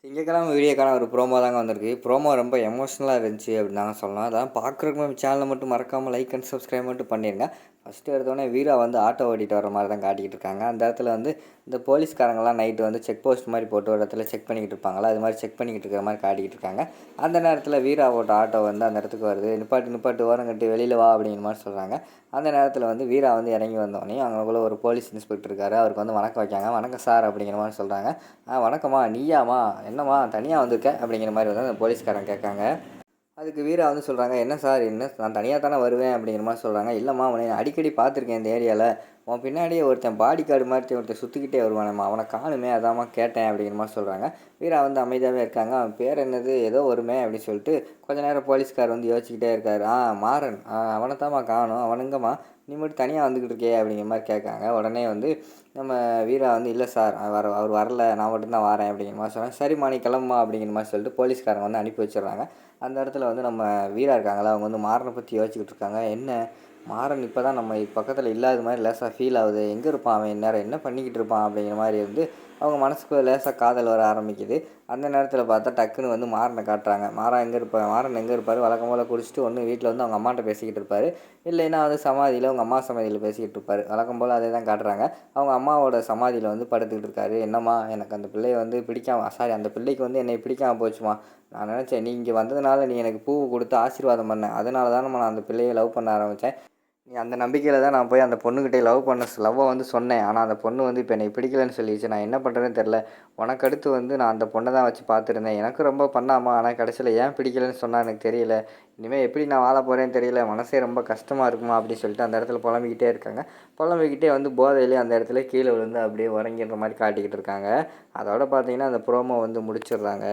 திங்கட்கிழமை வீடியோக்கான ஒரு ப்ரோமோ தாங்க வந்திருக்கு. ப்ரோமோ ரொம்ப எமோஷனலாக இருந்துச்சு அப்படின்னு தாங்க சொல்லலாம். அதான் பார்க்குறதுக்கு நம்ம சேனலை மட்டும் மறக்காமல் லைக் அண்ட் சப்ஸ்கிரைப் மட்டும் பண்ணிடுங்க. ஃபஸ்ட்டு எடுத்தோடனே வீரா வந்து ஆட்டோ ஓட்டிகிட்டு வர மாதிரி தான் காட்டிக்கிட்டு இருக்காங்க. அந்த இடத்துல வந்து இந்த போலீஸ்காரங்களாம் நைட்டு வந்து செக் போஸ்ட் மாதிரி போட்டு ஒரு இடத்துல செக் பண்ணிக்கிட்டு இருப்பாங்களா, அது மாதிரி செக் பண்ணிக்கிட்டு இருக்கிற மாதிரி காட்டிக்கிட்டு இருக்காங்க. அந்த நேரத்தில் வீரா ஓட்ட ஆட்டோ வந்து அந்த இடத்துக்கு வருது. நிப்பாட்டு நிப்பாட்டு ஓரம் கட்டி வெளியில் வா அப்படிங்கிற மாதிரி சொல்கிறாங்க. அந்த நேரத்தில் வந்து வீரா வந்து இறங்கி வந்தோடனே அங்கேக்குள்ள ஒரு போலீஸ் இன்ஸ்பெக்டர் இருக்காரு. அவருக்கு வந்து வணக்கம் வைக்காங்க. வணக்கம் சார் அப்படிங்கிற மாதிரி சொல்கிறாங்க. வணக்கம்மா, நீயாம்மா, என்னம்மா தனியாக வந்திருக்க அப்படிங்கிற மாதிரி வந்து அந்த போலீஸ்காரன் கேட்காங்க. அதுக்கு வீரா வந்து சொல்கிறாங்க, என்ன சார், என்ன நான் தனியாக தானே வருவேன் அப்படிங்கிற மாதிரி சொல்கிறாங்க. இல்லைம்மா, உன்னை நான் அடிக்கடி பார்த்துருக்கேன் இந்த ஏரியாவில். உன் பின்னாடியே ஒருத்தன் பாடி கார்டு மாதிரி ஒருத்தன் சுற்றிக்கிட்டே வருவானம்மா, அவனை காணுமே, அதாம்மா கேட்டேன் அப்படிங்கிற மாதிரி சொல்கிறாங்க. வீரா வந்து அமைதியாகவே இருக்காங்க. அவன் பேர் என்னது, ஏதோ வருமே அப்படின்னு சொல்லிட்டு கொஞ்ச நேரம் போலீஸ்கார் வந்து யோசிச்சுக்கிட்டே இருக்காரு. மாறன், அவனை தாம்மா காணும், அவனுங்கம்மா, நீ மட்டும் தனியாக வந்துக்கிட்டு இருக்கே அப்படிங்கிற மாதிரி கேட்காங்க. உடனே வந்து நம்ம வீரா வந்து, இல்லை சார், அவர் வரல, நான் மட்டும்தான் வரேன் அப்படிங்கிற மாதிரி சொன்னேன். சரிம்மா, நீ கிளம்புமா அப்படிங்கிற மாதிரி சொல்லிட்டு போலீஸ்காரங்க வந்து அனுப்பி வச்சிடுறாங்க. அந்த இடத்துல வந்து நம்ம வீரா இருக்காங்களா, அவங்க வந்து மாறனை பற்றி யோசிச்சுக்கிட்டு இருக்காங்க. என்ன மாறன் இப்போ தான் நம்ம பக்கத்தில் இல்லாத மாதிரி லேசாக ஃபீல் ஆகுது, எங்கே இருப்பான் அவன், நேரம் என்ன பண்ணிக்கிட்டு இருப்பான் அப்படிங்கிற மாதிரி வந்து அவங்க மனசுக்கு லேசாக காதல் வர ஆரம்பிக்குது. அந்த நேரத்தில் பார்த்தா டக்குன்னு வந்து மாறனை காட்டுறாங்க. மாறன் எங்கே இருப்பார், வழக்கம் போல் குடிச்சிட்டு ஒன்று வீட்டில் வந்து அவங்க அம்மாட்ட பேசிக்கிட்டு இருப்பார், இல்லைன்னா வந்து சமாதியில் அவங்க அம்மா சமாதியில் பேசிக்கிட்டு இருப்பார். வழக்கம் போல் அதே தான் காட்டுறாங்க. அவங்க அம்மாவோட சமாதியில் வந்து படுத்துக்கிட்டு இருக்காரு. என்னம்மா, எனக்கு அந்த பிள்ளையை வந்து பிடிக்காம, சாரி, அந்த பிள்ளைக்கு வந்து என்னை பிடிக்காமல் போச்சுமா. நான் நினச்சேன் நீ இங்கே வந்ததுனால நீ எனக்கு பூ கொடுத்து ஆசீர்வாதம் பண்ண, அதனால தான் நான் அந்த பிள்ளையை லவ் பண்ண ஆரம்பித்தேன். நீ அந்த நம்பிக்கையில் தான் நான் போய் அந்த பொண்ணுக்கிட்டே லவ்வை வந்து சொன்னேன். ஆனால் அந்த பொண்ணு வந்து இப்போ என்னை பிடிக்கலன்னு சொல்லிடுச்சு. நான் என்ன பண்ணுறேன்னு தெரில. உனக்கு அடுத்து வந்து நான் அந்த பொண்ணை தான் வச்சு பார்த்துருந்தேன். எனக்கு ரொம்ப பண்ணாமா, ஆனால் கடைசியில் ஏன் பிடிக்கலன்னு சொன்னால் எனக்கு தெரியல. இனிமேல் எப்படி நான் வாழ போகிறேன்னு தெரியல. மனசே ரொம்ப கஷ்டமாக இருக்குமா அப்படின்னு சொல்லிட்டு அந்த இடத்துல புலம்பிக்கிட்டே இருக்காங்க. புலம்பிக்கிட்டே வந்து போதையிலே அந்த இடத்துல கீழே விழுந்து அப்படியே உறங்கிடுற மாதிரி காட்டிக்கிட்டு இருக்காங்க. அதோட பார்த்தீங்கன்னா அந்த ப்ரோமோ வந்து முடிச்சிடுறாங்க.